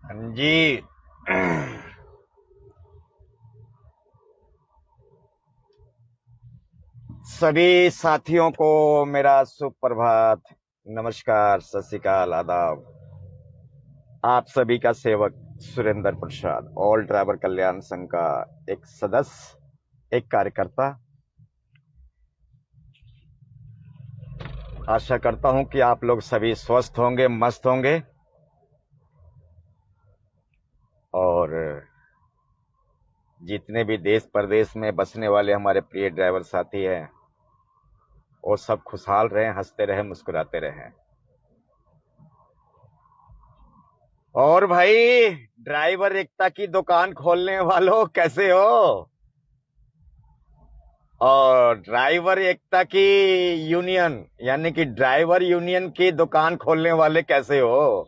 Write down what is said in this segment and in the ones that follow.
जी। सभी साथियों को मेरा सुप्रभात, नमस्कार, सत श्री अकाल, आदाब। आप सभी का सेवक सुरेंद्र प्रसाद, ऑल ड्राइवर कल्याण संघ का एक सदस्य, एक कार्यकर्ता। आशा करता हूं कि आप लोग सभी स्वस्थ होंगे, मस्त होंगे और जितने भी देश प्रदेश में बसने वाले हमारे प्रिय ड्राइवर साथी हैं वो सब खुशहाल रहें, हंसते रहें, मुस्कुराते रहें। और भाई, ड्राइवर एकता की दुकान खोलने वालों कैसे हो? और ड्राइवर एकता की यूनियन यानी कि ड्राइवर यूनियन की दुकान खोलने वाले कैसे हो?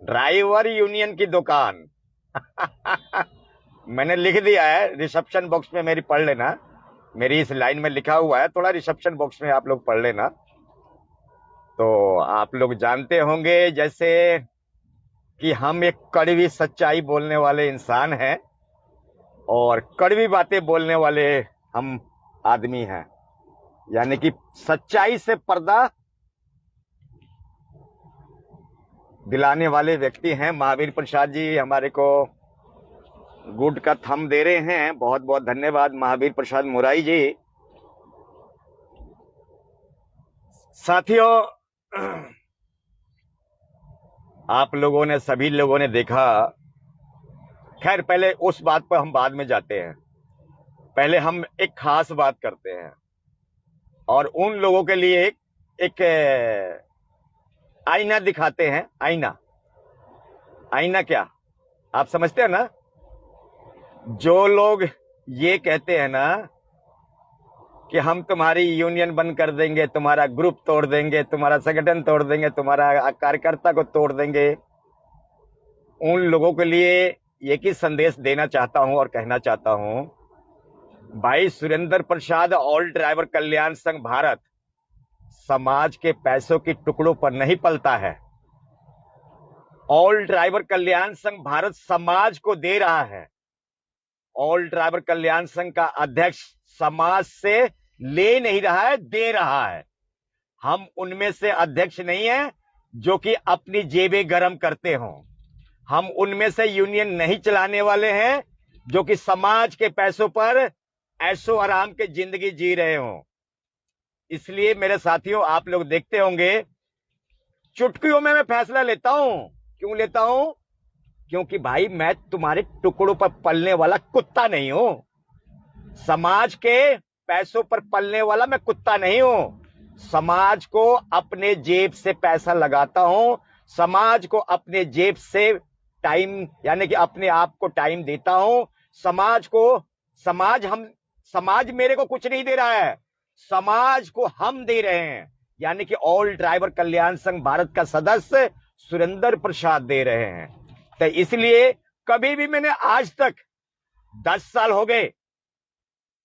ड्राइवर यूनियन की दुकान। मैंने लिख दिया है, रिसेप्शन बॉक्स में मेरी पढ़ लेना। मेरी इस लाइन में लिखा हुआ है, थोड़ा रिसेप्शन बॉक्स में आप लोग पढ़ लेना। तो आप लोग जानते होंगे जैसे कि हम एक कड़वी सच्चाई बोलने वाले इंसान हैं और कड़वी बातें बोलने वाले हम आदमी हैं, यानी कि सच्चाई से पर्दा दिलाने वाले व्यक्ति हैं। महावीर प्रसाद जी हमारे को गुड का थंब दे रहे हैं, बहुत बहुत धन्यवाद महावीर प्रसाद मुराई जी। साथियों, आप लोगों ने, सभी लोगों ने देखा। खैर, पहले उस बात पर हम बाद में जाते हैं। पहले हम एक खास बात करते हैं और उन लोगों के लिए एक आईना दिखाते हैं। आईना, आईना क्या आप समझते हैं ना? जो लोग ये कहते हैं ना कि हम तुम्हारी यूनियन बंद कर देंगे, तुम्हारा ग्रुप तोड़ देंगे, तुम्हारा संगठन तोड़ देंगे, तुम्हारा कार्यकर्ता को तोड़ देंगे, उन लोगों के लिए एक ही संदेश देना चाहता हूं और कहना चाहता हूं, भाई सुरेंद्र प्रसाद ऑल ड्राइवर कल्याण संघ भारत समाज के पैसों की टुकड़ों पर नहीं पलता है। ऑल ड्राइवर कल्याण संघ भारत समाज को दे रहा है। ऑल ड्राइवर कल्याण संघ का अध्यक्ष समाज से ले नहीं रहा है, दे रहा है। हम उनमें से अध्यक्ष नहीं है जो कि अपनी जेबें गरम करते हों। हम उनमें से यूनियन नहीं चलाने वाले हैं जो कि समाज के पैसों पर ऐशो आराम की जिंदगी जी रहे हों। इसलिए मेरे साथियों, आप लोग देखते होंगे चुटकियों में मैं फैसला लेता हूं। क्यों लेता हूं? क्योंकि भाई मैं तुम्हारे टुकड़ों पर पलने वाला कुत्ता नहीं हूं। समाज के पैसों पर पलने वाला मैं कुत्ता नहीं हूं। समाज को अपने जेब से पैसा लगाता हूं, समाज को अपने जेब से टाइम यानी कि अपने आप को टाइम देता हूं। समाज मेरे को कुछ नहीं दे रहा है, समाज को हम दे रहे हैं, यानी कि ऑल ड्राइवर कल्याण संघ भारत का सदस्य सुरेंद्र प्रसाद दे रहे हैं। तो इसलिए कभी भी मैंने आज तक 10 साल हो गए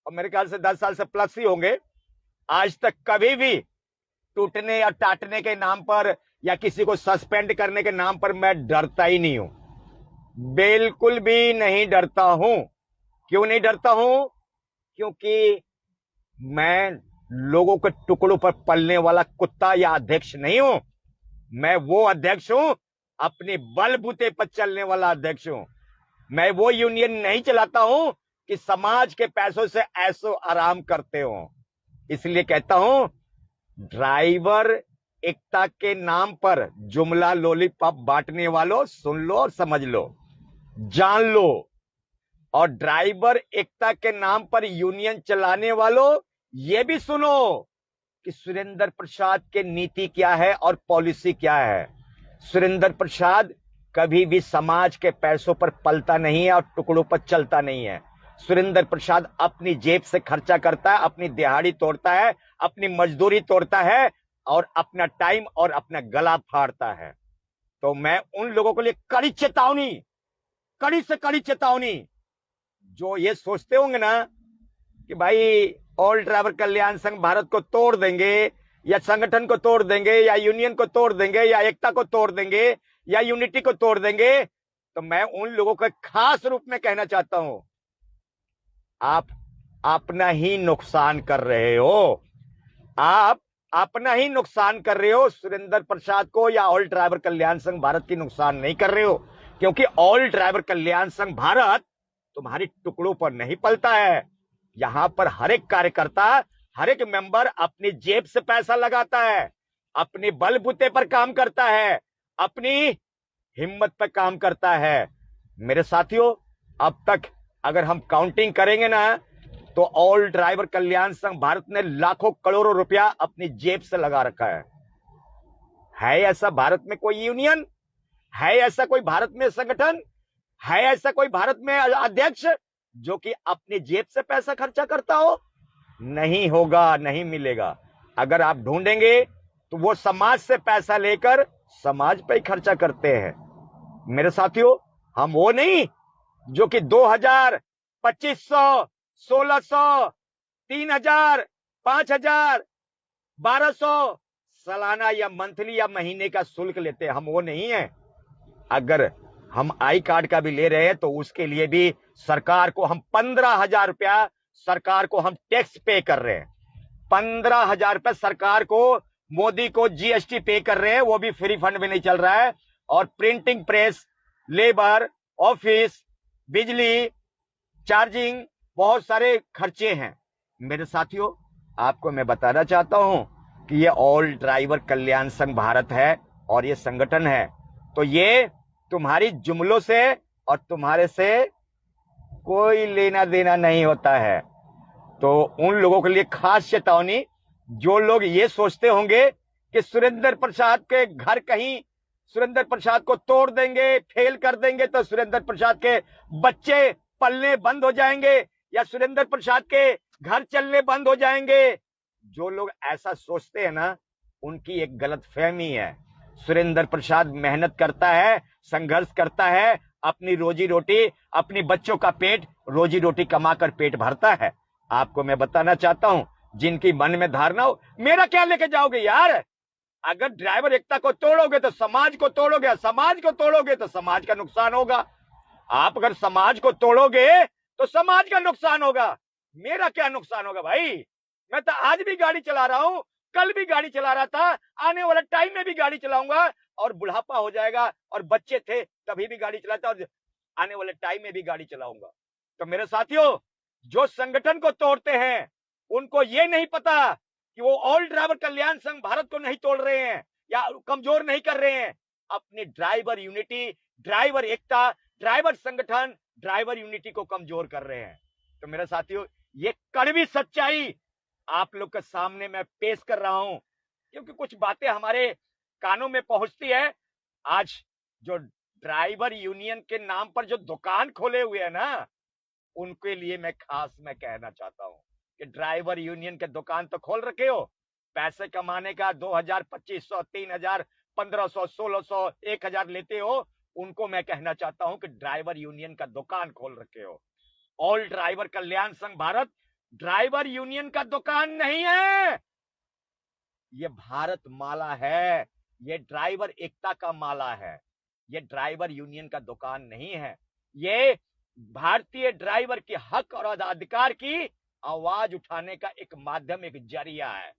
और मेरे ख्याल से 10 साल से प्लस ही होंगे, आज तक कभी भी टूटने या टाटने के नाम पर या किसी को सस्पेंड करने के नाम पर मैं डरता ही नहीं हूं। बिल्कुल भी नहीं डरता हूं। क्यों नहीं डरता हूं? क्योंकि मैं लोगों के टुकड़ों पर पलने वाला कुत्ता या अध्यक्ष नहीं हूं। मैं वो अध्यक्ष हूं, अपने बलबूते पर चलने वाला अध्यक्ष हूं। मैं वो यूनियन नहीं चलाता हूं कि समाज के पैसों से ऐसो आराम करते हो। इसलिए कहता हूं, ड्राइवर एकता के नाम पर जुमला लॉलीपॉप बांटने वालों, सुन लो और समझ लो, जान लो। और ड्राइवर एकता के नाम पर यूनियन चलाने वालों, ये भी सुनो कि सुरेंद्र प्रसाद की नीति क्या है और पॉलिसी क्या है। सुरेंद्र प्रसाद कभी भी समाज के पैसों पर पलता नहीं है और टुकड़ों पर चलता नहीं है। सुरेंद्र प्रसाद अपनी जेब से खर्चा करता है, अपनी दिहाड़ी तोड़ता है, अपनी मजदूरी तोड़ता है और अपना टाइम और अपना गला फाड़ता है। तो मैं उन लोगों के लिए कड़ी चेतावनी, कड़ी से कड़ी चेतावनी, जो ये सोचते होंगे ना कि भाई ऑल ड्राइवर कल्याण संघ भारत को तोड़ देंगे या संगठन को तोड़ देंगे या यूनियन को तोड़ देंगे या एकता को तोड़ देंगे या यूनिटी को तोड़ देंगे, तो मैं उन लोगों को खास रूप में कहना चाहता हूं, आप अपना ही नुकसान कर रहे हो। आप अपना ही नुकसान कर रहे हो। सुरेंद्र प्रसाद को या ऑल ड्राइवर कल्याण संघ भारत की नुकसान नहीं कर रहे हो, क्योंकि ऑल ड्राइवर कल्याण संघ भारत तुम्हारी टुकड़ों पर नहीं पलता है। यहां पर हर एक कार्यकर्ता, हर एक मेंबर अपनी जेब से पैसा लगाता है, अपने बलबूते पर काम करता है, अपनी हिम्मत पर काम करता है। मेरे साथियों, अब तक अगर हम काउंटिंग करेंगे ना, तो ऑल ड्राइवर कल्याण संघ भारत ने लाखों करोड़ों रुपया अपनी जेब से लगा रखा है ऐसा भारत में कोई यूनियन? है ऐसा कोई भारत में संगठन? है ऐसा कोई भारत में अध्यक्ष जो कि अपनी जेब से पैसा खर्चा करता हो? नहीं होगा, नहीं मिलेगा। अगर आप ढूंढेंगे तो वो समाज से पैसा लेकर समाज पे ही खर्चा करते हैं। मेरे साथियों, हम वो नहीं जो कि 2000, 2500, 1600, 3000, 5000, 1200 सालाना या मंथली या महीने का शुल्क लेते हैं। हम वो नहीं है। अगर हम आई कार्ड का भी ले रहे हैं तो उसके लिए भी सरकार को हम 15,000 रुपया सरकार को हम टैक्स पे कर रहे हैं। 15,000 रुपया सरकार को, मोदी को जीएसटी पे कर रहे हैं, वो भी फ्री फंड में नहीं चल रहा है। और प्रिंटिंग प्रेस, लेबर, ऑफिस, बिजली, चार्जिंग, बहुत सारे खर्चे हैं। मेरे साथियों, आपको मैं बताना चाहता हूं कि ये ऑल ड्राइवर कल्याण संघ भारत है और ये संगठन है, तो ये तुम्हारी जुमलों से और तुम्हारे से कोई लेना देना नहीं होता है। तो उन लोगों के लिए खास चेतावनी, जो लोग ये सोचते होंगे कि सुरेंद्र प्रसाद के घर कहीं सुरेंद्र प्रसाद को तोड़ देंगे, फेल कर देंगे तो सुरेंद्र प्रसाद के बच्चे पलने बंद हो जाएंगे या सुरेंद्र प्रसाद के घर चलने बंद हो जाएंगे, जो लोग ऐसा सोचते हैं ना, उनकी एक गलतफहमी है। सुरेंद्र प्रसाद मेहनत करता है, संघर्ष करता है, अपनी रोजी रोटी, अपनी बच्चों का पेट, रोजी रोटी कमाकर पेट भरता है। आपको मैं बताना चाहता हूं, जिनकी मन में धारणा हो, मेरा क्या लेके जाओगे यार? अगर ड्राइवर एकता को तोड़ोगे तो समाज को तोड़ोगे, समाज को तोड़ोगे तो समाज का नुकसान होगा। आप अगर समाज को तोड़ोगे तो समाज का नुकसान होगा। मेरा क्या नुकसान होगा भाई? मैं तो आज भी गाड़ी चला रहा हूं, कल भी गाड़ी चला रहा था, आने वाला टाइम में भी गाड़ी चलाऊंगा, और बुढ़ापा हो जाएगा और बच्चे थे तभी भी गाड़ी चलाता, और आने वाले टाइम में भी गाड़ी चलाऊंगा। तो मेरे साथियों, जो संगठन को तोड़ते हैं उनको ये नहीं पता कि वो ऑल ड्राइवर कल्याण संघ भारत को नहीं तोड़ रहे हैं या कमजोर नहीं कर रहे हैं। अपनी ड्राइवर यूनिटी, ड्राइवर एकता, ड्राइवर संगठन, ड्राइवर यूनिटी को कमजोर कर रहे हैं। तो मेरे साथियों, ये कड़वी सच्चाई आप लोग के सामने मैं पेश कर रहा हूं, क्योंकि कुछ बातें हमारे कानों में पहुंचती है। आज जो ड्राइवर यूनियन के नाम पर जो दुकान खोले हुए है ना, उनके लिए मैं कहना चाहता हूं कि ड्राइवर यूनियन के दुकान तो खोल रखे हो, पैसे कमाने का 2000, 2500, 3000, 1500, 1600, 1000 लेते हो, उनको मैं कहना चाहता हूं कि ड्राइवर यूनियन का दुकान खोल रखे हो। ऑल ड्राइवर कल्याण संघ भारत ड्राइवर यूनियन का दुकान नहीं है, ये भारत माला है, ये ड्राइवर एकता का माला है, ये ड्राइवर यूनियन का दुकान नहीं है। ये भारतीय ड्राइवर के हक और अधिकार की आवाज उठाने का एक माध्यम, एक जरिया है,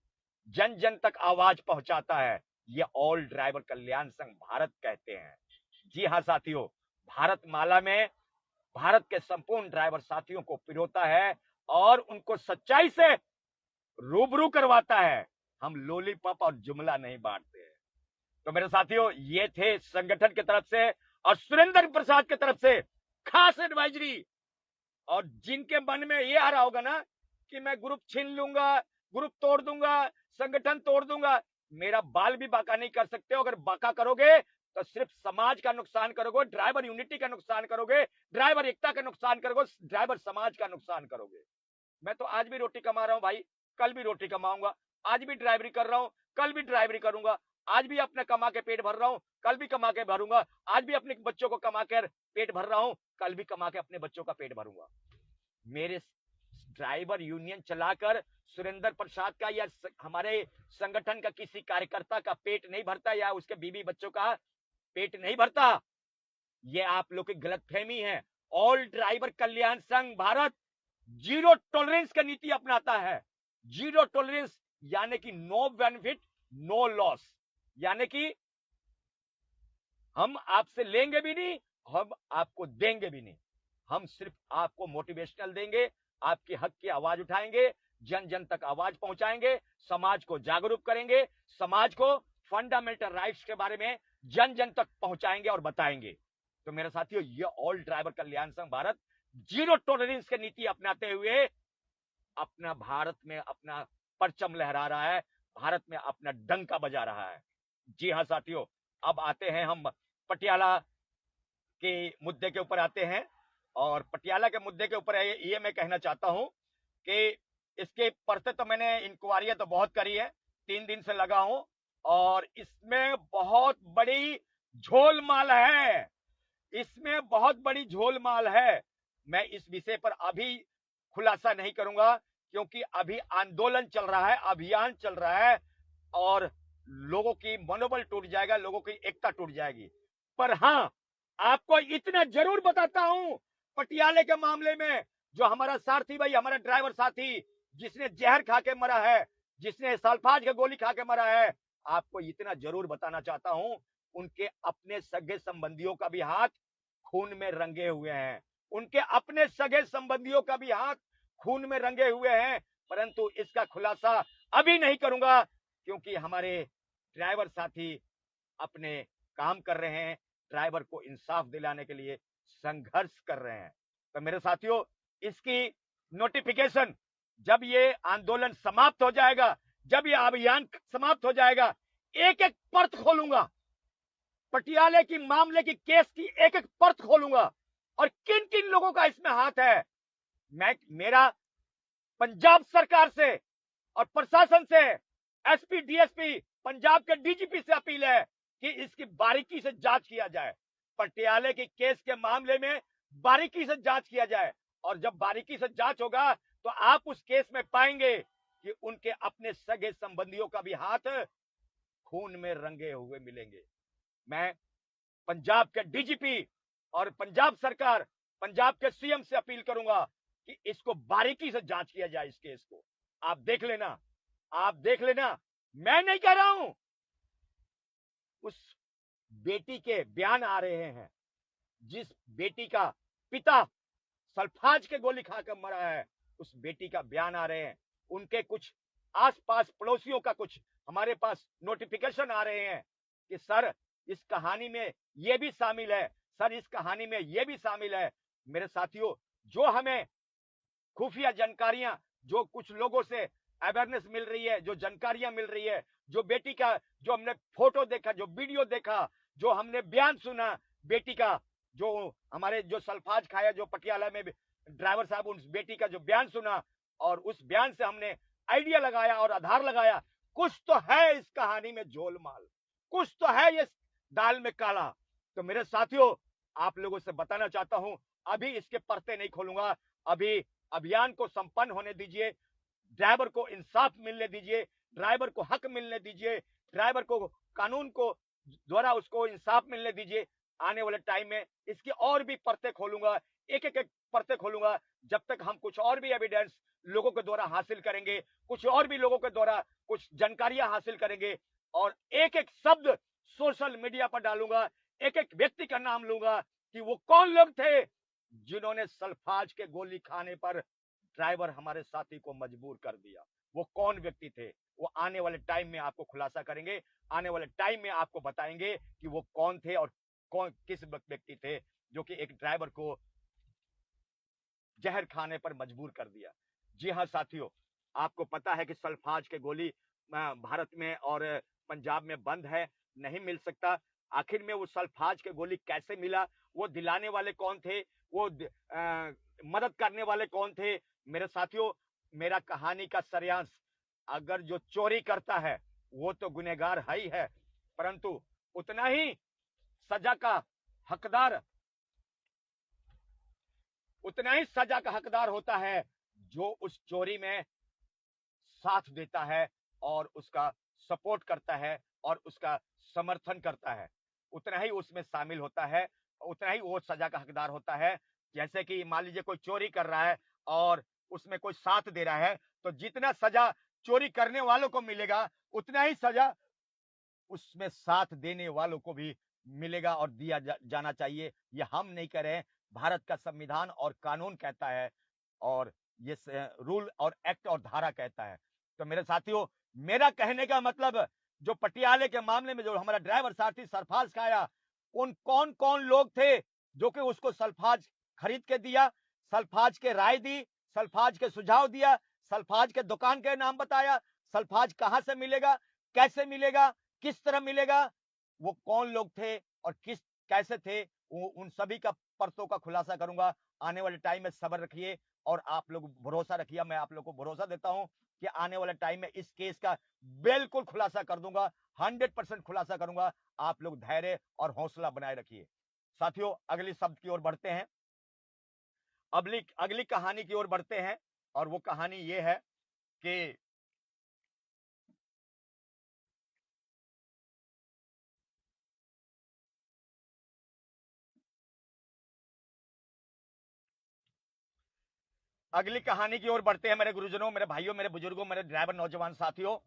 जन जन तक आवाज पहुंचाता है। ये ऑल ड्राइवर कल्याण संघ भारत कहते हैं। जी हां साथियों, भारत माला में भारत के संपूर्ण ड्राइवर साथियों को पिरोता है और उनको सच्चाई से रूबरू करवाता है। हम लॉलीपॉप और जुमला नहीं बांटते हैं। तो मेरे साथियों, ये थे संगठन की तरफ से और सुरेंद्र प्रसाद की तरफ से खास एडवाइजरी। और जिनके मन में ये आ रहा होगा ना कि मैं ग्रुप छीन लूंगा, ग्रुप तोड़ दूंगा, संगठन तोड़ दूंगा, मेरा बाल भी बाका नहीं कर सकते हो। अगर बाका करोगे तो सिर्फ समाज का नुकसान करोगे, ड्राइवर यूनिटी का नुकसान करोगे, ड्राइवर एकता का नुकसान करोगे, ड्राइवर समाज का नुकसान करोगे। मैं तो आज भी रोटी कमा रहा हूं भाई, कल भी रोटी कमाऊंगा, आज भी ड्राइवरी कर रहा हूं, कल भी ड्राइवरी करूंगा, आज भी अपने कमा के पेट भर रहा हूं, कल भी कमा के भरूंगा, आज भी अपने बच्चों को कमा कर पेट भर रहा हूं, कल भी कमा के अपने बच्चों का पेट भरूंगा। मेरे ड्राइवर यूनियन चलाकर सुरेंद्र प्रसाद का या हमारे संगठन का किसी कार्यकर्ता का पेट नहीं भरता या उसके बीवी बच्चों का पेट नहीं भरता। ये आप लोग की गलतफहमी है। ऑल ड्राइवर कल्याण संघ भारत जीरो टॉलरेंस का नीति अपनाता है। जीरो टॉलरेंस यानी कि नो बेनिफिट नो लॉस, यानी कि हम आपसे लेंगे भी नहीं, हम आपको देंगे भी नहीं। हम सिर्फ आपको मोटिवेशनल देंगे, आपके हक की आवाज उठाएंगे, जन जन तक आवाज पहुंचाएंगे, समाज को जागरूक करेंगे, समाज को फंडामेंटल राइट्स के बारे में जन जन तक पहुंचाएंगे और बताएंगे। तो मेरे साथियों, ये ऑल ड्राइवर कल्याण संघ भारत जीरो टॉलरेंस की नीति अपनाते हुए अपना भारत में अपना परचम लहरा रहा है, भारत में अपना डंका बजा रहा है। जी हाँ साथियों, अब आते हैं हम पटियाला के मुद्दे के ऊपर आते हैं। और पटियाला के मुद्दे के ऊपर ये मैं कहना चाहता हूं कि इसके परते तो मैंने इंक्वायरियां तो बहुत करी है, 3 दिन से लगा हूं, और इसमें बहुत बड़ी झोलमाल है, इसमें बहुत बड़ी झोलमाल है। मैं इस विषय पर अभी खुलासा नहीं करूंगा, क्योंकि अभी आंदोलन चल रहा है, अभियान चल रहा है, और लोगों की मनोबल टूट जाएगा, लोगों की एकता टूट जाएगी। पर हां, आपको इतना जरूर बताता हूं, पटियाले के मामले में जो हमारा सारथी भाई, हमारा ड्राइवर साथी जिसने जहर खा के मरा है, जिसने सल्फाज की गोली खा के मरा है, आपको इतना जरूर बताना चाहता हूं, उनके अपने सगे संबंधियों का भी हाथ खून में रंगे हुए हैं, उनके अपने सगे संबंधियों का भी हाथ खून में रंगे हुए हैं। परंतु इसका खुलासा अभी नहीं करूंगा, क्योंकि हमारे ड्राइवर साथी अपने काम कर रहे हैं, ड्राइवर को इंसाफ दिलाने के लिए संघर्ष कर रहे हैं। तो मेरे साथियों, इसकी नोटिफिकेशन जब ये आंदोलन समाप्त हो जाएगा, जब ये अभियान समाप्त हो जाएगा, एक एक परत खोलूंगा, पटियाले की मामले की केस की एक एक परत खोलूंगा, और किन किन लोगों का इसमें हाथ है। मेरा पंजाब सरकार से और प्रशासन से, एसपी डीएसपी पंजाब के डीजीपी से अपील है कि इसकी बारीकी से जांच किया जाए, पटियाले की केस के मामले में बारीकी से जांच किया जाए। और जब बारीकी से जांच होगा तो आप उस केस में पाएंगे कि उनके अपने सगे संबंधियों का भी हाथ खून में रंगे हुए मिलेंगे। मैं पंजाब के डीजीपी और पंजाब सरकार, पंजाब के सीएम से अपील करूंगा कि इसको बारीकी से जांच किया जाए, इस केस को। आप देख लेना, आप देख लेना, मैं नहीं कह रहा हूं। उस बेटी के बयान आ रहे हैं, जिस बेटी का पिता सल्फाज के गोली खाकर मरा है, उस बेटी का बयान आ रहे हैं, उनके कुछ आसपास पड़ोसियों का कुछ हमारे पास नोटिफिकेशन आ रहे हैं कि सर इस कहानी में ये भी शामिल है, सर इस कहानी में ये भी शामिल है। मेरे साथियों, जो हमें खुफिया जानकारियां, जो कुछ लोगों से अवेयरनेस मिल रही है, जो जानकारियां मिल रही है, जो बेटी का, जो हमने फोटो देखा, जो वीडियो देखा, जो हमने बयान सुना बेटी का, जो हमारे जो सल्फाज खाया, जो पटियाला में ड्राइवर साहब, उस बेटी का जो बयान सुना, और उस बयान से हमने आइडिया लगाया और आधार लगाया, कुछ तो है इस कहानी में झोलमाल, कुछ तो है ये दाल में काला। तो मेरे साथियों, आप लोगों से बताना चाहता हूं, अभी इसके परते नहीं खोलूंगा, अभी अभियान को संपन्न होने दीजिए, ड्राइवर को इंसाफ मिलने दीजिए, ड्राइवर को हक मिलने दीजिए, ड्राइवर को कानून को द्वारा उसको इंसाफ मिलने दीजिए। आने वाले टाइम में इसकी और भी परतें खोलूंगा, एक एक परतें खोलूंगा, जब तक हम कुछ और भी एविडेंस लोगों के द्वारा हासिल करेंगे, कुछ और भी लोगों के द्वारा कुछ जानकारियां हासिल करेंगे, और एक एक शब्द सोशल मीडिया पर डालूंगा, एक एक व्यक्ति का नाम लूंगा कि वो कौन लोग थे जिन्होंने सल्फाज के गोली खाने पर ड्राइवर हमारे साथी को मजबूर कर दिया। वो कौन व्यक्ति थे, वो आने वाले टाइम में आपको खुलासा करेंगे, आने वाले टाइम में आपको बताएंगे कि वो कौन थे और कौन किस व्यक्ति थे जो कि एक ड्राइवर को जहर खाने पर मजबूर कर दिया। जी हाँ साथियों, आपको पता है कि सल्फाज के गोली भारत में और पंजाब में बंद है, नहीं मिल सकता। आखिर में वो सल्फाज के गोली कैसे मिला, वो दिलाने वाले कौन थे, वो मदद करने वाले कौन थे। मेरे साथियों, मेरा कहानी का सरेआंश, अगर जो चोरी करता है वो तो गुनहगार है ही है, परंतु उतना ही सजा का हकदार, उतना ही सजा का हकदार होता है जो उस चोरी में साथ देता है और उसका सपोर्ट करता है और उसका समर्थन करता है, उतना ही उसमें शामिल होता है। उतना ही वो सजा का हकदार होता है। जैसे कि मान लीजिए कोई चोरी कर रहा है और उसमें कोई साथ दे रहा है, तो जितना सजा चोरी करने वालों को मिलेगा उतना ही सजा उसमें साथ देने वालों को भी मिलेगा और दिया जाना चाहिए। ये हम नहीं कह रहे हैं, भारत का संविधान और कानून कहता है और ये रूल और एक्ट और धारा कहता है। तो मेरे साथियों, मेरा कहने का मतलब, जो पटियाले के मामले में जो हमारा ड्राइवर साथी सरफाज खाया, उन कौन कौन लोग थे जो कि उसको सल्फाज खरीद के दिया, सल्फाज के राय दी, सल्फाज के सुझाव दिया, सल्फाज के दुकान के नाम बताया, सल्फाज कहां से मिलेगा, कैसे मिलेगा, किस तरह मिलेगा, वो कौन लोग थे और किस कैसे थे, उन सभी का परतों का खुलासा करूंगा आने वाले टाइम में। सब्र रखिए और आप लोग भरोसा रखिए, मैं आप लोग को भरोसा देता हूं कि आने वाले टाइम में इस केस का बिल्कुल खुलासा कर दूंगा, 100% खुलासा करूंगा। आप लोग धैर्य और हौसला बनाए रखिए। साथियों, अगली शब्द की ओर बढ़ते हैं, अगली कहानी की ओर बढ़ते हैं और वो कहानी ये है कि अगली कहानी की ओर बढ़ते हैं मेरे गुरुजनों, मेरे भाइयों, मेरे बुजुर्गों, मेरे ड्राइवर नौजवान साथियों।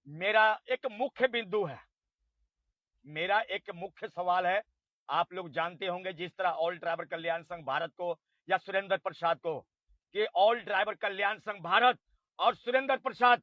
मेरा एक मुख्य बिंदु है, मेरा एक मुख्य सवाल है। आप लोग जानते होंगे, जिस तरह ऑल ड्राइवर कल्याण संघ भारत को या सुरेंद्र प्रसाद को, कि ऑल ड्राइवर कल्याण संघ भारत और सुरेंद्र प्रसाद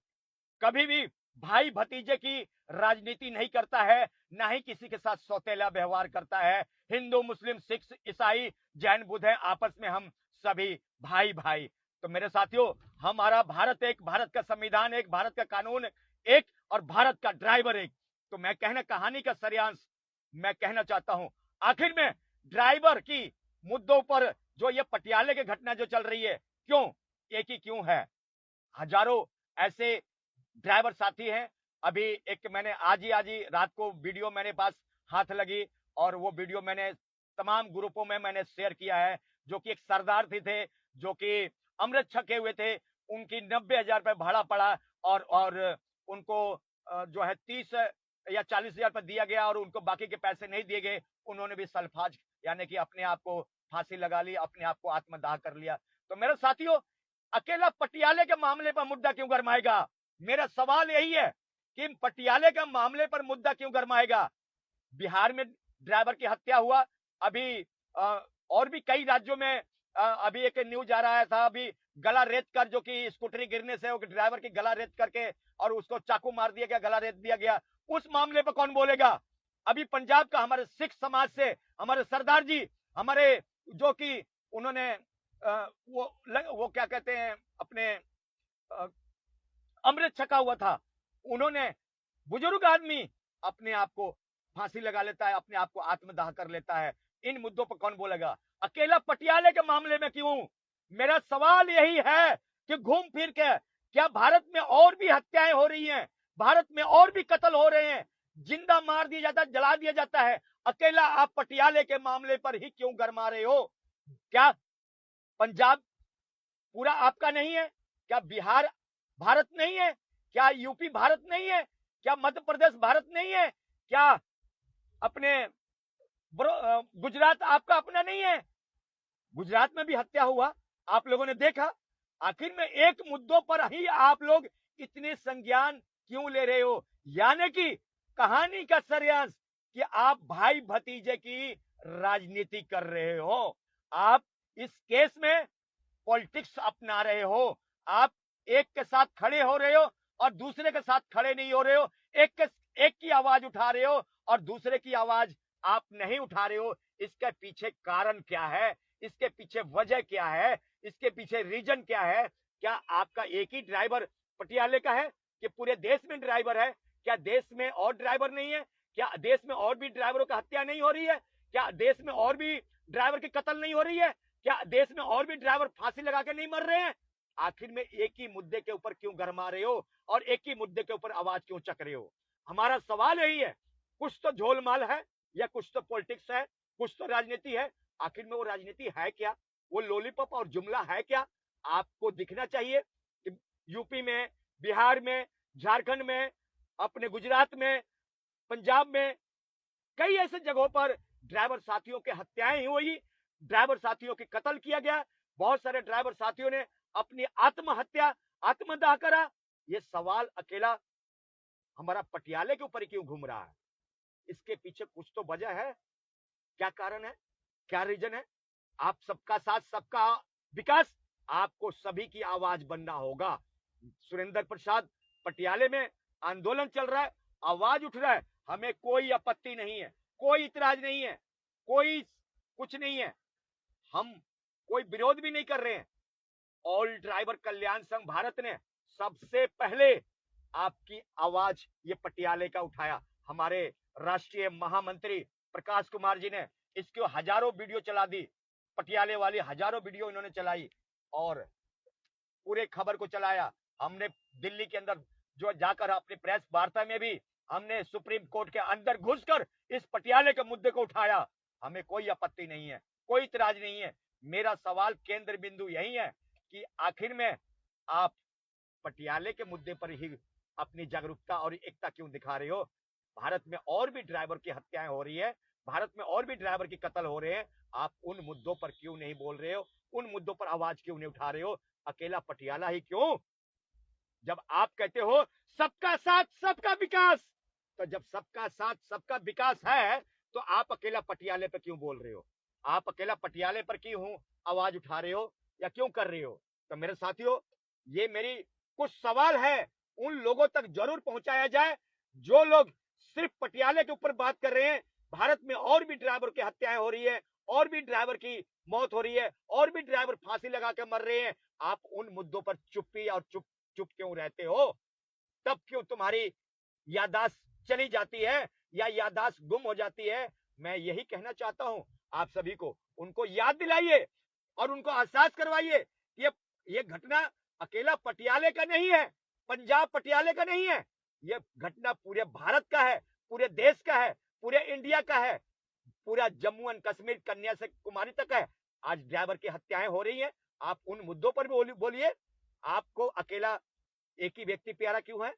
कभी भी भाई भतीजे की राजनीति नहीं करता है, ना ही किसी के साथ सौतेला व्यवहार करता है। हिंदू, मुस्लिम, सिख, ईसाई, जैन, बुद्ध है, आपस में हम सभी भाई भाई। तो मेरे साथियों, हमारा भारत एक, भारत का संविधान एक, भारत का कानून एक और भारत का ड्राइवर एक। तो मैं कहना, कहानी का सरियांश मैं कहना चाहता हूं, आखिर में ड्राइवर की मुद्दों पर जो ये पटियाले की घटना जो चल रही है, क्यों एक ही क्यों है? हजारों ऐसे ड्राइवर साथी हैं। अभी एक मैंने आज ही रात को वीडियो मेरे पास हाथ लगी और वो वीडियो मैंने तमाम ग्रुपों में मैंने शेयर किया है, जो कि एक सरदार थे जो कि अमृत छके हुए थे, उनकी 90,000 रुपए भाड़ा पड़ा और उनको जो है 30 या 40,000 रुपए दिया गया और उनको बाकी के पैसे नहीं दिए गए। उन्होंने भी सल्फाज यानी कि अपने आप को फांसी लगा ली, अपने आप को आत्मदाह कर लिया। तो मेरे साथियों, अकेला पटियाले के मामले पर मुद्दा क्यों गरमाएगा? मेरा सवाल यही है कि पटियाले के मामले पर मुद्दा क्यों गरमाएगा? बिहार में ड्राइवर की हत्या हुआ, अभी और भी कई राज्यों में अभी एक न्यूज आ रहा था, अभी गला रेत कर, जो कि स्कूटरी गिरने से ड्राइवर की गला रेत करके और उसको चाकू मार दिया गया, गला रेत दिया गया। उस मामले पर कौन बोलेगा? अभी पंजाब का हमारे सिख समाज से हमारे सरदार जी, हमारे जो कि उन्होंने वो क्या कहते हैं, अपने अमृत छका हुआ था, उन्होंने, बुजुर्ग आदमी अपने आप को फांसी लगा लेता है, अपने आप को आत्मदाह कर लेता है। इन मुद्दों पर कौन बोलेगा? अकेला पटियाले के मामले में क्यों? मेरा सवाल यही है कि घूम फिर के क्या भारत में और भी हत्याएं हो रही हैं, भारत में और भी कत्ल हो रहे हैं, जिंदा मार दिया जाता है, जला दिया जाता है, अकेला आप पटियाले के मामले पर ही क्यों गरमा रहे हो? क्या पंजाब पूरा आपका नहीं है? क्या बिहार भारत नहीं है? क्या यूपी भारत नहीं है? क्या मध्य प्रदेश भारत नहीं है? क्या अपने गुजरात आपका अपना नहीं है? गुजरात में भी हत्या हुआ, आप लोगों ने देखा। आखिर में एक मुद्दों पर ही आप लोग इतने संज्ञान क्यों ले रहे हो? यानी कि कहानी का सारांश कि आप भाई भतीजे की राजनीति कर रहे हो, आप इस केस में पॉलिटिक्स अपना रहे हो, आप एक के साथ खड़े हो रहे हो और दूसरे के साथ खड़े नहीं हो रहे हो, एक की आवाज उठा रहे हो और दूसरे की आवाज आप नहीं उठा रहे हो। इसके पीछे कारण क्या है? इसके पीछे वजह क्या है? इसके पीछे रीजन क्या है? क्या आपका एक ही ड्राइवर पटियाले का है कि पूरे देश में ड्राइवर है? क्या देश में और ड्राइवर नहीं है? क्या देश में और भी ड्राइवरों की हत्या नहीं हो रही है? क्या देश में और भी ड्राइवर की कत्ल नहीं हो रही है? क्या देश में और भी ड्राइवर फांसी लगा के नहीं मर रहे हैं? आखिर में एक ही मुद्दे के ऊपर क्यों गरमा रहे हो और एक ही मुद्दे के ऊपर आवाज क्यों चक रहे हो? हमारा सवाल यही है। कुछ तो झोलमाल है या कुछ तो पॉलिटिक्स है, कुछ तो राजनीति है। आखिर में वो राजनीति है क्या? वो लॉलीपॉप और जुमला है क्या? आपको दिखना चाहिए कि यूपी में, बिहार में, झारखंड में, अपने गुजरात में, पंजाब में, कई ऐसे जगहों पर ड्राइवर साथियों के हत्याएं ही हुई, ड्राइवर साथियों के कत्ल किया गया, बहुत सारे ड्राइवर साथियों ने अपनी आत्महत्या, आत्मदाह करा। ये सवाल अकेला हमारा पटियाले के ऊपर क्यों घूम रहा है? इसके पीछे कुछ तो वजह है। क्या कारण है, क्या रीजन है? आप सबका साथ सबका विकास, आपको सभी की आवाज बनना होगा। सुरेंद्र प्रसाद, पटियाले में आंदोलन चल रहा है, आवाज उठ रहा है, हमें कोई आपत्ति नहीं है, कोई इतराज नहीं है, कोई कुछ नहीं है, हम कोई विरोध भी नहीं कर रहे हैं। ऑल ड्राइवर कल्याण संघ भारत ने सबसे पहले आपकी आवाज ये पटियाले का उठाया। हमारे राष्ट्रीय महामंत्री प्रकाश कुमार जी ने इसके हजारों वीडियो चला दी, पटियाले वाली हजारों वीडियो इन्होंने चलाई और पूरे खबर को चलाया। हमने दिल्ली के अंदर जो जाकर अपनी प्रेस वार्ता में भी हमने सुप्रीम कोर्ट के अंदर घुसकर इस पटियाले के मुद्दे को उठाया। हमें कोई आपत्ति नहीं है, कोई इतराज नहीं है। मेरा सवाल केंद्र बिंदु यही है कि आखिर में आप पटियाले के मुद्दे पर ही अपनी जागरूकता और एकता क्यों दिखा रहे हो? भारत में और भी ड्राइवर की हत्याएं हो रही है, भारत में और भी ड्राइवर की कत्ल हो रहे हैं, आप उन मुद्दों पर क्यों नहीं बोल रहे हो? उन मुद्दों पर आवाज क्यों नहीं उठा रहे हो? अकेला पटियाला ही क्यों? जब आप कहते हो सबका साथ सबका विकास, तो जब सबका साथ सबका विकास है तो आप अकेला पटियाले पर क्यों बोल रहे हो? आप अकेला पटियाले पर क्यों आवाज उठा रहे हो या क्यों कर रहे हो? तो मेरे साथियों, ये मेरी कुछ सवाल है, उन लोगों तक जरूर पहुंचाया जाए जो लोग सिर्फ पटियाले के ऊपर बात कर रहे हैं। भारत में और भी ड्राइवर की हत्याएं हो रही है, और भी ड्राइवर की मौत हो रही है, और भी ड्राइवर फांसी लगा के मर रहे हैं। आप उन मुद्दों पर चुप्पी और चुप चुप क्यों रहते हो? तब क्यों तुम्हारी याददाश्त चली जाती है या याददाश्त गुम हो जाती है? मैं यही कहना चाहता हूं आप सभी को, उनको याद दिलाइए और उनको एहसास करवाइए कि ये घटना अकेला पटियाले का नहीं है, पंजाब पटियाले का नहीं है, ये घटना पूरे भारत का है, पूरे देश का है, पूरे इंडिया का है, पूरा जम्मू एंड कश्मीर कन्याकुमारी तक है। आज ड्राइवर की हत्याएं हो रही हैं, आप उन मुद्दों पर भी बोलिए। आपको अकेला एक ही व्यक्ति प्यारा क्यों है?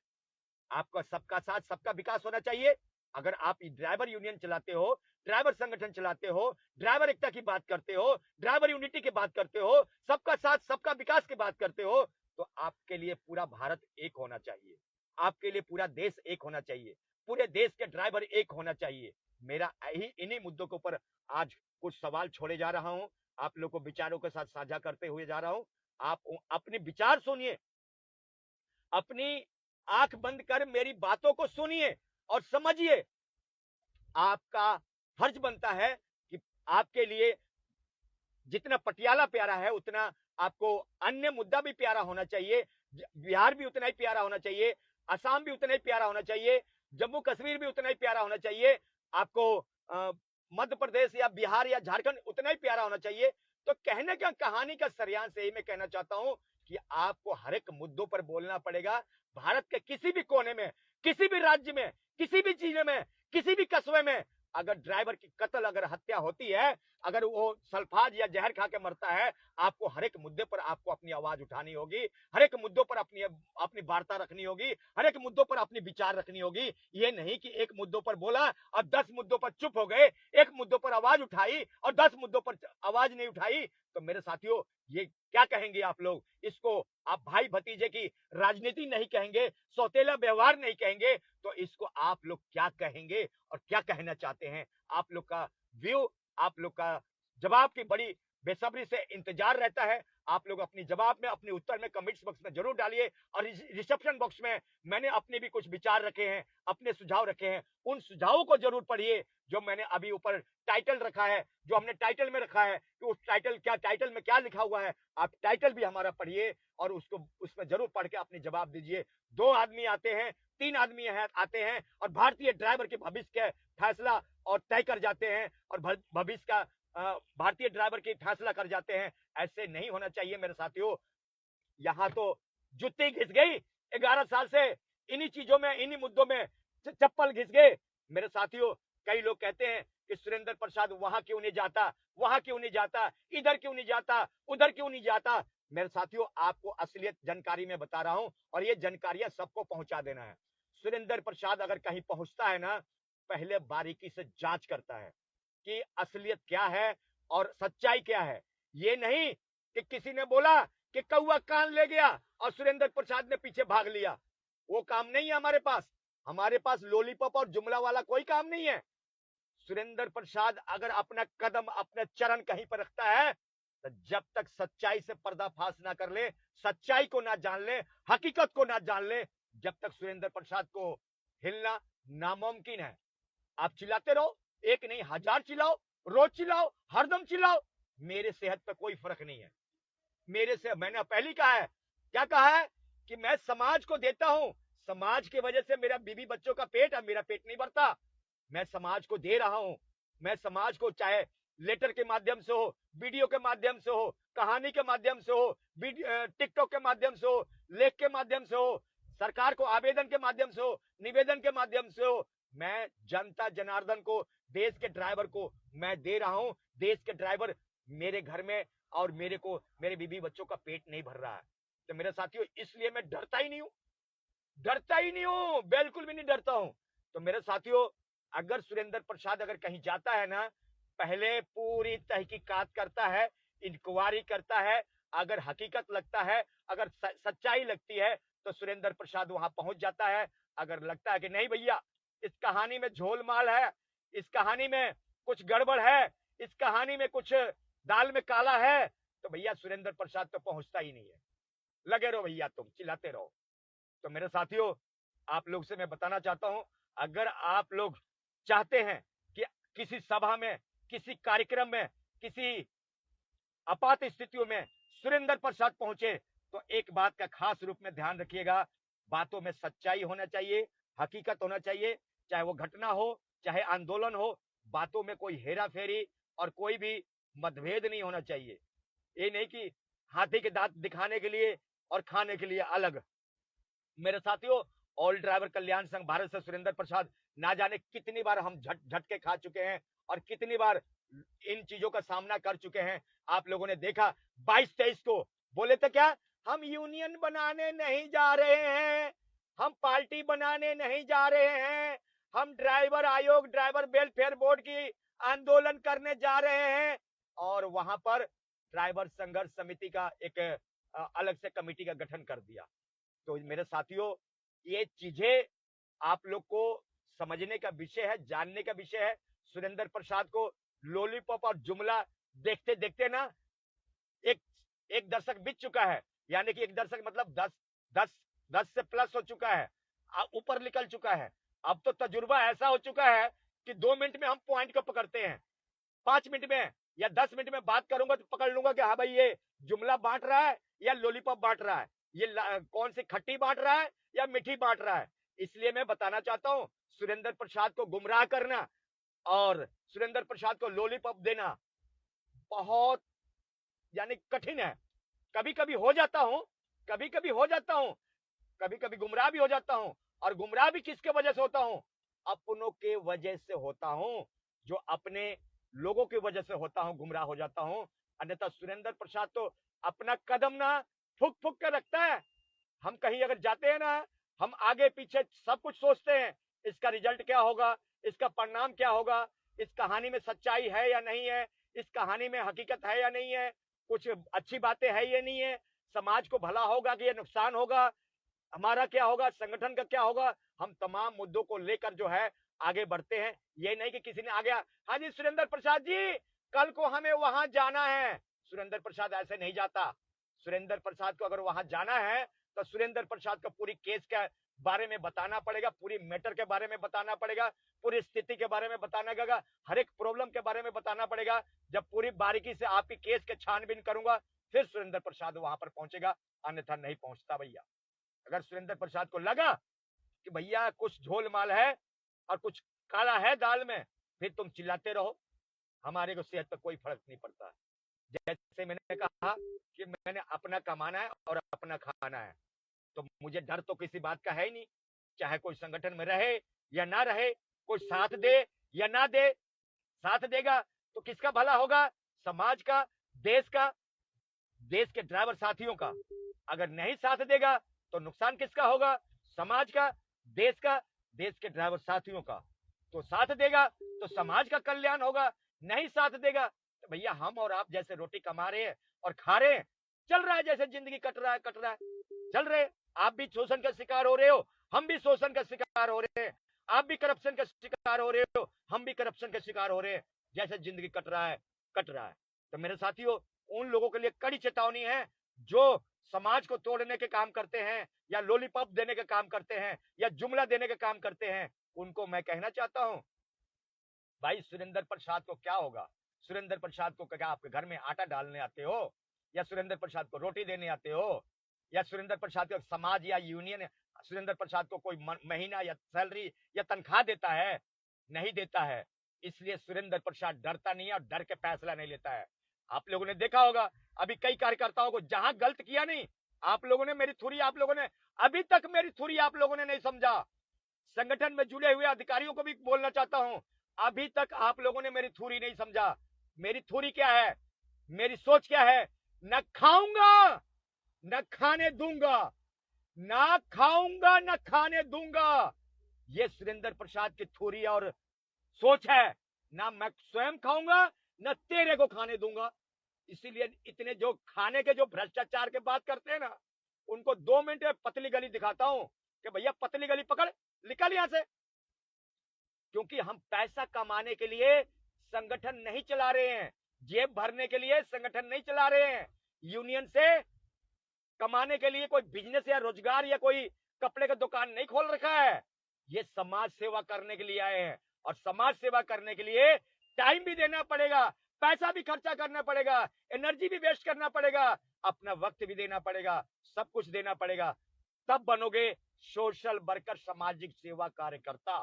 आपका सबका साथ सबका विकास होना चाहिए। अगर आप ड्राइवर यूनियन चलाते हो, ड्राइवर संगठन चलाते हो, ड्राइवर एकता की बात करते हो, ड्राइवर यूनिटी की बात करते हो, सबका साथ सबका विकास की बात करते हो, तो आपके लिए पूरा भारत एक होना चाहिए, आपके लिए पूरा देश एक होना चाहिए, पूरे देश के ड्राइवर एक होना चाहिए। मेरा इन्हीं मुद्दों के ऊपर आज कुछ सवाल छोड़े जा रहा हूं, आप लोग को विचारों के साथ साझा करते हुए जा रहा हूं। आप अपने विचार सुनिए, अपनी आंख बंद कर मेरी बातों को सुनिए और समझिए। आपका फर्ज बनता है कि आपके लिए जितना पटियाला प्यारा है उतना आपको अन्य मुद्दा भी प्यारा होना चाहिए। बिहार भी उतना ही प्यारा होना चाहिए, असम भी उतना ही प्यारा होना चाहिए, जम्मू कश्मीर भी उतना ही प्यारा होना चाहिए, आपको मध्य प्रदेश या बिहार या झारखंड उतना ही प्यारा होना चाहिए। तो कहने का कहानी का सरियांश यही मैं कहना चाहता हूं कि आपको हर एक मुद्दों पर बोलना पड़ेगा। भारत के किसी भी कोने में, किसी भी राज्य में, किसी भी जिले में, किसी भी कस्बे में अगर ड्राइवर की कत्ल अगर हत्या होती है, अगर वो सल्फाज या जहर खा के मरता है, आपको हर एक मुद्दे पर आपको अपनी आवाज उठानी होगी, हर एक मुद्दों पर अपनी वार्ता रखनी होगी, हर एक मुद्दों पर अपनी विचार रखनी होगी। ये नहीं कि एक मुद्दों पर बोला और 10 मुद्दों पर चुप हो गए, एक मुद्दों पर आवाज उठाई और 10 मुद्दों पर आवाज नहीं उठाई। तो मेरे साथियों, ये क्या कहेंगे आप लोग? इसको आप भाई भतीजे की राजनीति नहीं कहेंगे, सौतेला व्यवहार नहीं कहेंगे, तो इसको आप लोग क्या कहेंगे और क्या कहना चाहते हैं? आप लोग का व्यू, आप लोग का जवाब की बड़ी बेसब्री से इंतजार रहता है। आप लोग अपनी जवाब में, अपने उत्तर में कमेंट्स बॉक्स में जरूर डालिए और रिसेप्शन बॉक्स में मैंने अपने भी कुछ विचार रखे हैं, अपने सुझाव रखे हैं, उन सुझावों को जरूर पढ़िए जो मैंने अभी ऊपर टाइटल रखा है, जो हमने टाइटल में रखा है कि उस टाइटल में क्या लिखा हुआ है। आप टाइटल भी हमारा पढ़िए और उसको उसमें जरूर पढ़ के अपने जवाब दीजिए। 2 आदमी आते हैं, 3 आदमी आते हैं और भारतीय ड्राइवर के भविष्य का फैसला और तय कर जाते हैं और भविष्य का भारतीय ड्राइवर की फैसला कर जाते हैं। ऐसे नहीं होना चाहिए मेरे साथियों। यहां तो जुत्ती घिस गई 11 साल से, इन्हीं चीजों में, इन्हीं मुद्दों में चप्पल घिस गए। मेरे साथियों, कई लोग कहते हैं कि सुरेंद्र प्रसाद वहां क्यों नहीं जाता, वहां क्यों नहीं जाता, इधर क्यों नहीं जाता, उधर क्यों नहीं जाता। मेरे साथियों, आपको असलियत जानकारी में बता रहा हूं और ये जानकारियां सबको पहुंचा देना है। सुरेंद्र प्रसाद अगर कहीं पहुंचता है ना, पहले बारीकी से जांच करता है, कि असलियत क्या है और सच्चाई क्या है। ये नहीं कि किसी ने बोला कि कौवा कान ले गया और सुरेंद्र प्रसाद ने पीछे भाग लिया, वो काम नहीं है हमारे पास। हमारे पास लॉलीपॉप और जुमला वाला कोई काम नहीं है। सुरेंद्र प्रसाद अगर अपना कदम, अपने चरण कहीं पर रखता है, तो जब तक सच्चाई से पर्दाफाश ना कर ले, सच्चाई को ना जान ले, हकीकत को ना जान ले, जब तक सुरेंद्र प्रसाद को हिलना नामुमकिन है। आप चिल्लाते रहो, एक नहीं 1000 चिल्लाओ, रोज चिल्लाओ, हरदम चिल्लाओ, मेरे सेहत पे कोई फर्क नहीं है। मेरे से मैंने पहले कहा है, क्या कहा है कि मैं समाज को देता हूं, समाज की वजह से मेरा बीवी बच्चों का पेट है, मेरा पेट नहीं भरता। मैं समाज को दे रहा हूं। मैं समाज को चाहे लेटर के माध्यम से हो, वीडियो के माध्यम से हो, कहानी के माध्यम से हो, टिकटॉक के माध्यम से हो, लेख के माध्यम से हो, सरकार को आवेदन के माध्यम से हो, निवेदन के माध्यम से हो, मैं जनता जनार्दन को, देश के ड्राइवर को मैं दे रहा हूं। देश के ड्राइवर मेरे घर में और मेरे को, मेरे बीबी बच्चों का पेट नहीं भर रहा है। तो मेरे साथियों, इसलिए मैं डरता ही नहीं हूं, डरता ही नहीं हूं, बिल्कुल भी नहीं डरता हूं। तो मेरे साथियों, अगर सुरेंद्र प्रसाद अगर कहीं जाता है ना, पहले पूरी तहकीकात करता है, इंक्वायरी करता है। अगर हकीकत लगता है, अगर सच्चाई लगती है, तो सुरेंद्र प्रसाद वहां पहुंच जाता है। अगर लगता है कि नहीं भैया, इस कहानी में झोलमाल है, इस कहानी में कुछ गड़बड़ है, इस कहानी में कुछ दाल में काला है, तो भैया सुरेंद्र प्रसाद तो पहुंचता ही नहीं है। लगे रहो भैया, तुम चिल्लाते रहो। तो मेरे साथियों, आप लोग से मैं बताना चाहता हूं, अगर आप लोग चाहते हैं कि किसी सभा में, किसी कार्यक्रम में, किसी आपात स्थितियों में सुरेंद्र प्रसाद पहुंचे, तो एक बात का खास रूप में ध्यान रखिएगा, बातों में सच्चाई होना चाहिए, हकीकत होना चाहिए। चाहे वो घटना हो, चाहे आंदोलन हो, बातों में कोई हेरा फेरी और कोई भी मतभेद नहीं होना चाहिए। ये नहीं कि हाथी के दांत दिखाने के लिए और खाने के लिए अलग। मेरे साथियों, ऑल ड्राइवर कल्याण संघ भारत से सुरेंद्र प्रसाद ना जाने कितनी बार हम झटके खा चुके हैं और कितनी बार इन चीजों का सामना कर चुके हैं। आप लोगों ने देखा 22-23 को बोले थे क्या, हम यूनियन बनाने नहीं जा रहे हैं, हम पार्टी बनाने नहीं जा रहे हैं, हम ड्राइवर आयोग, ड्राइवर वेलफेयर बोर्ड की आंदोलन करने जा रहे हैं। और वहां पर ड्राइवर संघर्ष समिति का एक अलग से कमेटी का गठन कर दिया। तो मेरे साथियों, ये चीजें आप लोग को समझने का विषय है, जानने का विषय है। सुरेंद्र प्रसाद को लॉलीपॉप और जुमला देखते देखते ना एक एक दशक बीत चुका है, यानी कि एक दशक मतलब 10 से प्लस हो चुका है, ऊपर निकल चुका है। अब तो तजुर्बा ऐसा हो चुका है कि 2 मिनट में हम पॉइंट को पकड़ते हैं, 5 मिनट में या 10 मिनट में बात करूंगा तो पकड़ लूंगा कि हाँ भाई, ये जुमला बांट रहा है या लॉलीपॉप बांट रहा है, ये कौन सी खट्टी बांट रहा है या मीठी बांट रहा है। इसलिए मैं बताना चाहता हूं, सुरेंद्र प्रसाद को गुमराह करना और सुरेंद्र प्रसाद को लॉलीपॉप देना बहुत यानी कठिन है। कभी कभी हो जाता हूं, कभी कभी हो जाता हूं, कभी कभी गुमराह भी हो जाता हूं। और गुमराह भी किसके वजह से होता हूं? अपनों के वजह से होता हूं, जो अपने लोगों की वजह से होता हूं, गुमराह हो जाता हूं। अन्यथा सुरेंद्र प्रसाद तो अपना कदम ना फुक फुक कर रखता है। हम कहीं अगर जाते हैं ना, हम आगे पीछे सब कुछ सोचते हैं, इसका रिजल्ट क्या होगा, इसका परिणाम क्या होगा, इस कहानी में सच्चाई है या नहीं है, इस कहानी में हकीकत है या नहीं है, कुछ अच्छी बातें है या नहीं है, समाज को भला होगा कि ये नुकसान होगा, हमारा क्या होगा, संगठन का क्या होगा। हम तमाम मुद्दों को लेकर जो है आगे बढ़ते हैं। ये नहीं कि किसी ने आ गया, हाँ जी सुरेंद्र प्रसाद जी कल को हमें वहां जाना है। सुरेंद्र प्रसाद ऐसे नहीं जाता। सुरेंद्र प्रसाद को अगर वहां जाना है तो सुरेंद्र प्रसाद को पूरी केस के बारे में बताना पड़ेगा, पूरी मैटर के बारे में बताना पड़ेगा, पूरी स्थिति के बारे में बताना पड़ेगा, हर एक प्रॉब्लम के बारे में बताना पड़ेगा। जब पूरी बारीकी से आपकी केस के छानबीन करूंगा, फिर सुरेंद्र प्रसाद वहां पर पहुंचेगा, अन्यथा नहीं पहुंचता भैया। अगर सुरेंद्र प्रसाद को लगा कि भैया कुछ झोलमाल है और कुछ काला है दाल में, फिर तुम चिल्लाते रहो, हमारे को सेहत पर कोई फर्क नहीं पड़ता। जैसे मैंने कहा कि मैंने अपना कमाना है और अपना खाना है, तो मुझे डर तो किसी बात का है ही नहीं। चाहे कोई संगठन में रहे या ना रहे, कोई साथ दे या ना दे, साथ देगा तो किसका भला होगा? समाज का, देश का, देश के ड्राइवर साथियों का। अगर नहीं साथ देगा तो नुकसान किसका होगा? समाज का, देश का, देश के ड्राइवर साथियों का। तो साथ देगा तो समाज का कल्याण होगा, नहीं साथ देगा तो भैया हम और आप जैसे रोटी कमा रहे हैं और खा रहे हैं, चल रहा है, जैसे जिंदगी कट रहा है चल रहे। आप भी शोषण का शिकार हो रहे हो, हम भी शोषण का शिकार हो रहे हैं, आप भी करप्शन का शिकार हो रहे हो, हम भी करप्शन के शिकार हो रहे हैं। जैसे जिंदगी कट रहा है। तो मेरे साथियों, उन लोगों के लिए कड़ी चेतावनी है जो समाज को तोड़ने के काम करते हैं या लॉलीपॉप देने के काम करते हैं या जुमला देने के काम करते हैं। उनको मैं कहना चाहता हूं, भाई सुरेंद्र प्रसाद को क्या होगा? सुरेंद्र प्रसाद को क्या आपके घर में आटा डालने आते हो, या सुरेंद्र प्रसाद को रोटी देने आते हो, या सुरेंद्र प्रसाद को समाज या यूनियन सुरेंद्र प्रसाद को कोई महीना या सैलरी या तनख्वाह देता है? नहीं देता है। इसलिए सुरेंद्र प्रसाद डरता नहीं है और डर के फैसला नहीं लेता है। आप लोगों ने देखा होगा अभी कई कार्यकर्ताओं को जहां गलत किया नहीं, आप लोगों ने मेरी थोड़ी आप लोगों ने अभी तक मेरी थोड़ी आप लोगों ने नहीं समझा। संगठन में जुड़े हुए अधिकारियों को भी बोलना चाहता हूं, अभी तक आप लोगों ने मेरी थ्योरी नहीं समझा। मेरी थ्योरी क्या है, मेरी सोच क्या है? न खाऊंगा न खाने दूंगा, ना खाऊंगा न खाने दूंगा। ये सुरेंद्र प्रसाद की थ्योरी और सोच है। ना मैं स्वयं खाऊंगा न तेरे को खाने दूंगा। इसीलिए इतने जो खाने के जो भ्रष्टाचार के बात करते हैं ना, उनको 2 मिनट में पतली गली दिखाता हूं कि भैया पतली गली पकड़, निकल यहां से। क्योंकि हम पैसा कमाने के लिए संगठन नहीं चला रहे हैं, जेब भरने के लिए संगठन नहीं चला रहे हैं, यूनियन से कमाने के लिए कोई बिजनेस या रोजगार या कोई कपड़े का दुकान नहीं खोल रखा है। ये समाज सेवा करने के लिए आए हैं, और समाज सेवा करने के लिए टाइम भी देना पड़ेगा, पैसा भी खर्चा करना पड़ेगा, एनर्जी भी वेस्ट करना पड़ेगा, अपना वक्त भी देना पड़ेगा, सब कुछ देना पड़ेगा। तब बनोगे सोशल वर्कर, सामाजिक सेवा कार्यकर्ता।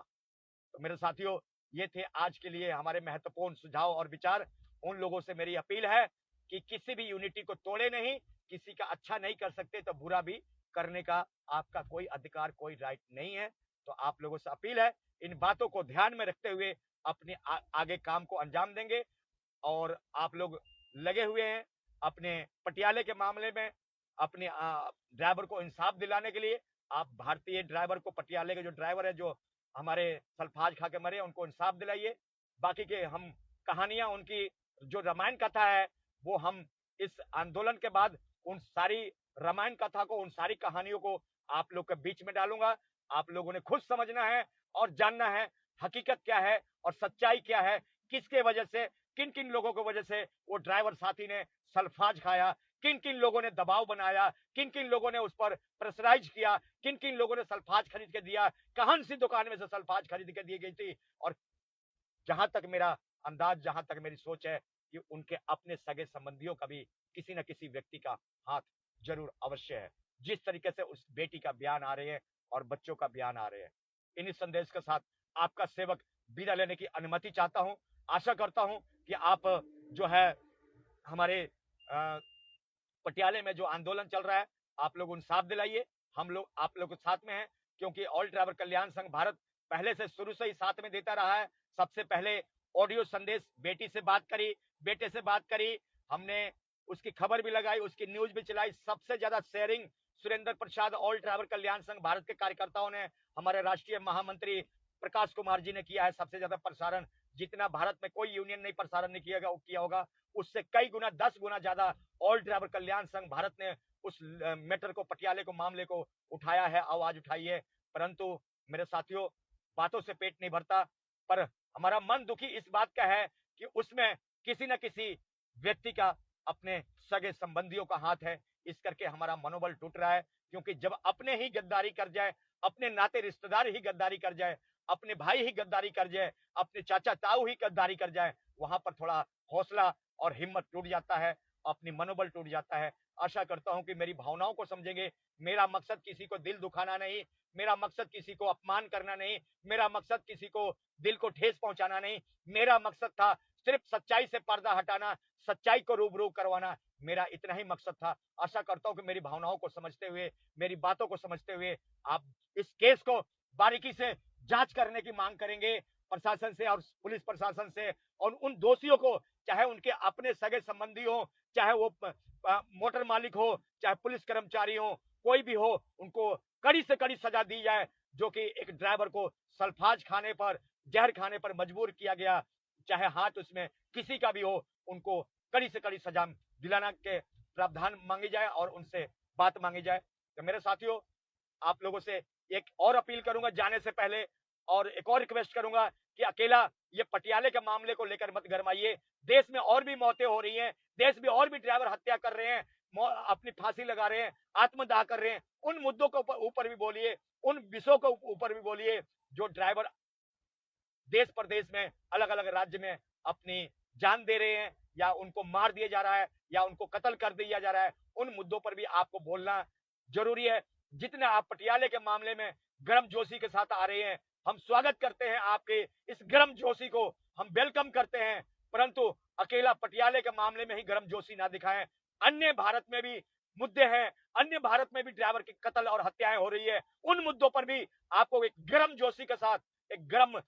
तो मेरे साथियों, ये थे आज के लिए हमारे महत्वपूर्ण सुझाव और विचार। उन लोगों से मेरी अपील है कि किसी भी यूनिटी को तोड़े नहीं, किसी का अच्छा नहीं कर सकते तो बुरा भी करने का आपका कोई अधिकार, कोई राइट नहीं है। तो आप लोगों से अपील है, इन बातों को ध्यान में रखते हुए अपने आगे काम को अंजाम देंगे। और आप लोग लगे हुए हैं अपने पटियाले के मामले में अपने ड्राइवर को इंसाफ दिलाने के लिए। आप भारतीय ड्राइवर को, पटियाले के जो ड्राइवर है जो हमारे सल्फाज खा के मरे, उनको इंसाफ दिलाइए। बाकी के हम कहानियां, उनकी जो रामायण कथा है, वो हम इस आंदोलन के बाद उन सारी रामायण कथा को, उन सारी कहानियों को आप लोग के बीच में डालूंगा। आप लोगों ने खुद समझना है और जानना है हकीकत क्या है और सच्चाई क्या है, किसके वजह से, किन किन लोगों की वजह से वो ड्राइवर साथी ने सल्फाज खाया, किन किन लोगों ने दबाव बनाया, किन किन लोगों ने उस पर प्रेशराइज किया, किन किन लोगों ने सल्फाज खरीद के दिया, कहां सी दुकान में से सल्फाज खरीद के दी गई थी। और जहां तक मेरा अंदाज, जहां तक मेरी सोच है कि उनके अपने सगे संबंधियों का भी किसी न किसी व्यक्ति का हाथ जरूर अवश्य है। जिस तरीके से उस बेटी का बयान आ रहे हैं और बच्चों का बयान आ रहे हैं, इन्हीं संदेश के साथ आपका सेवक विदा लेने की अनुमति चाहता हूं। आशा करता हूं कि आप जो है हमारे पटियाले में जो आंदोलन चल रहा है, आप लोग इंसाफ दिलाइए। हम लोग आप लोग के साथ में हैं, क्योंकि ऑल ड्राइवर कल्याण संघ भारत पहले से शुरू से ही साथ में देता रहा है। सबसे पहले ऑडियो संदेश बेटी से बात करी, बेटे से बात करी, हमने उसकी खबर भी लगाई, उसकी न्यूज भी चलाई। सबसे ज्यादा sharing Surendra Prasad all driver कल्याण संघ भारत के कार्यकर्ताओं ने, हमारे राष्ट्रीय महामंत्री प्रकाश कुमार जी ने किया है सबसे ज्यादा प्रसारण। जितना भारत में कोई यूनियन नहीं प्रसारण नहीं किया होगा, उससे कई गुना, 10 गुना ज्यादा ऑल ड्राइवर कल्याण संघ भारत ने उस मैटर को, पटियाले को, मामले को उठाया है, आवाज उठाई है। परंतु मेरे साथियों, बातों से पेट नहीं भरता, पर हमारा मन दुखी इस बात का है कि उसमें किसी न किसी व्यक्ति का, अपने सगे संबंधियों का हाथ है। इस करके हमारा मनोबल टूट रहा है, क्योंकि जब अपने ही गद्दारी कर जाए, अपने नाते रिश्तेदार ही गद्दारी कर जाए, अपने भाई ही गद्दारी कर जाए, अपने चाचा ताऊ ही गद्दारी कर जाए, वहां पर थोड़ा हौसला और हिम्मत टूट जाता है, अपनी मनोबल टूट जाता है। आशा करता हूं कि मेरी भावनाओं को समझेंगे। मेरा मकसद किसी को दिल दुखाना नहीं, मेरा मकसद किसी को अपमान करना नहीं, मेरा मकसद किसी को दिल को ठेस पहुंचाना नहीं। मेरा मकसद था सिर्फ सच्चाई से पर्दा हटाना, सच्चाई को रूबरू करवाना, मेरा इतना ही मकसद था। आशा करता हूं कि मेरी भावनाओं को समझते हुए, मेरी बातों को समझते हुए आप इस केस को बारीकी से जांच करने की मांग करेंगे प्रशासन से और पुलिस प्रशासन से, और उन दोषियों को, चाहे उनके अपने सगे संबंधी हो, चाहे वो मोटर मालिक हो, चाहे पुलिस कर्मचारी हो, कोई भी हो, उनको कड़ी से कड़ी सजा दी जाए। जो कि एक ड्राइवर को सल्फाज खाने पर, जहर खाने पर मजबूर किया गया, चाहे हाथ उसमें किसी का भी हो, उनको कड़ी से कड़ी सजा दिलाना के प्रावधान मांगी जाए और उनसे बात मांगी जाए। तो मेरे साथियों, आप लोगों से एक और अपील करूंगा जाने से पहले, और एक और रिक्वेस्ट करूंगा कि अकेला ये पटियाले के मामले को लेकर मत गरमाइए। देश में और भी मौतें हो रही हैं, देश में और भी ड्राइवर हत्या कर रहे हैं, अपनी फांसी लगा रहे हैं, आत्मदाह कर रहे हैं। उन मुद्दों के ऊपर भी बोलिए, उन विषयों के ऊपर भी बोलिए जो ड्राइवर देश प्रदेश में अलग अलग राज्य में अपनी जान दे रहे हैं, या उनको मार दिया जा रहा है, या उनको कत्ल कर दिया जा रहा है। उन मुद्दों पर भी आपको बोलना जरूरी है। जितने आप पटियाले के मामले में गर्म जोशी के साथ आ रहे हैं, हम स्वागत करते हैं आपके इस गर्म जोशी को, हम वेलकम करते हैं, परंतु अकेला पटियाले के मामले में ही गर्म जोशी ना दिखाएं। अन्य भारत में भी मुद्दे हैं, अन्य भारत में भी ड्राइवर की कत्ल और हत्याएं हो रही है, उन मुद्दों पर भी आपको एक गर्म जोशी के साथ, एक गर्म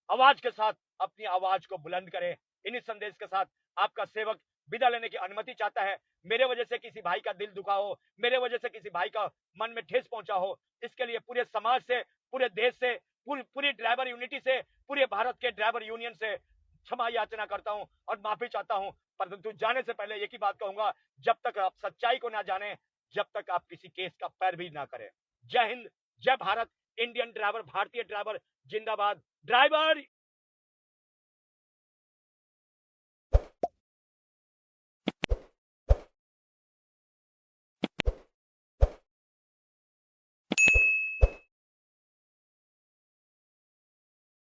आवाज के साथ अपनी आवाज को बुलंद करें। इन्हीं संदेश के साथ आपका सेवक विदा लेने की अनुमति चाहता है। मेरे वजह से किसी भाई का दिल दुखा हो, मेरे वजह से किसी भाई का मन में ठेस पहुंचा हो, इसके लिए पूरे समाज से, पूरे देश से, पूरी ड्राइवर यूनिटी से, पूरे भारत के ड्राइवर यूनियन से क्षमा याचना करता हूं और माफी चाहता हूं। परंतु जाने से पहले एक ही बात कहूंगा, जब तक आप सच्चाई को ना जाने, जब तक आप किसी केस का पैर भी ना करें। जय हिंद, जय भारत, इंडियन ड्राइवर, भारतीय ड्राइवर जिंदाबाद। ड्राइवर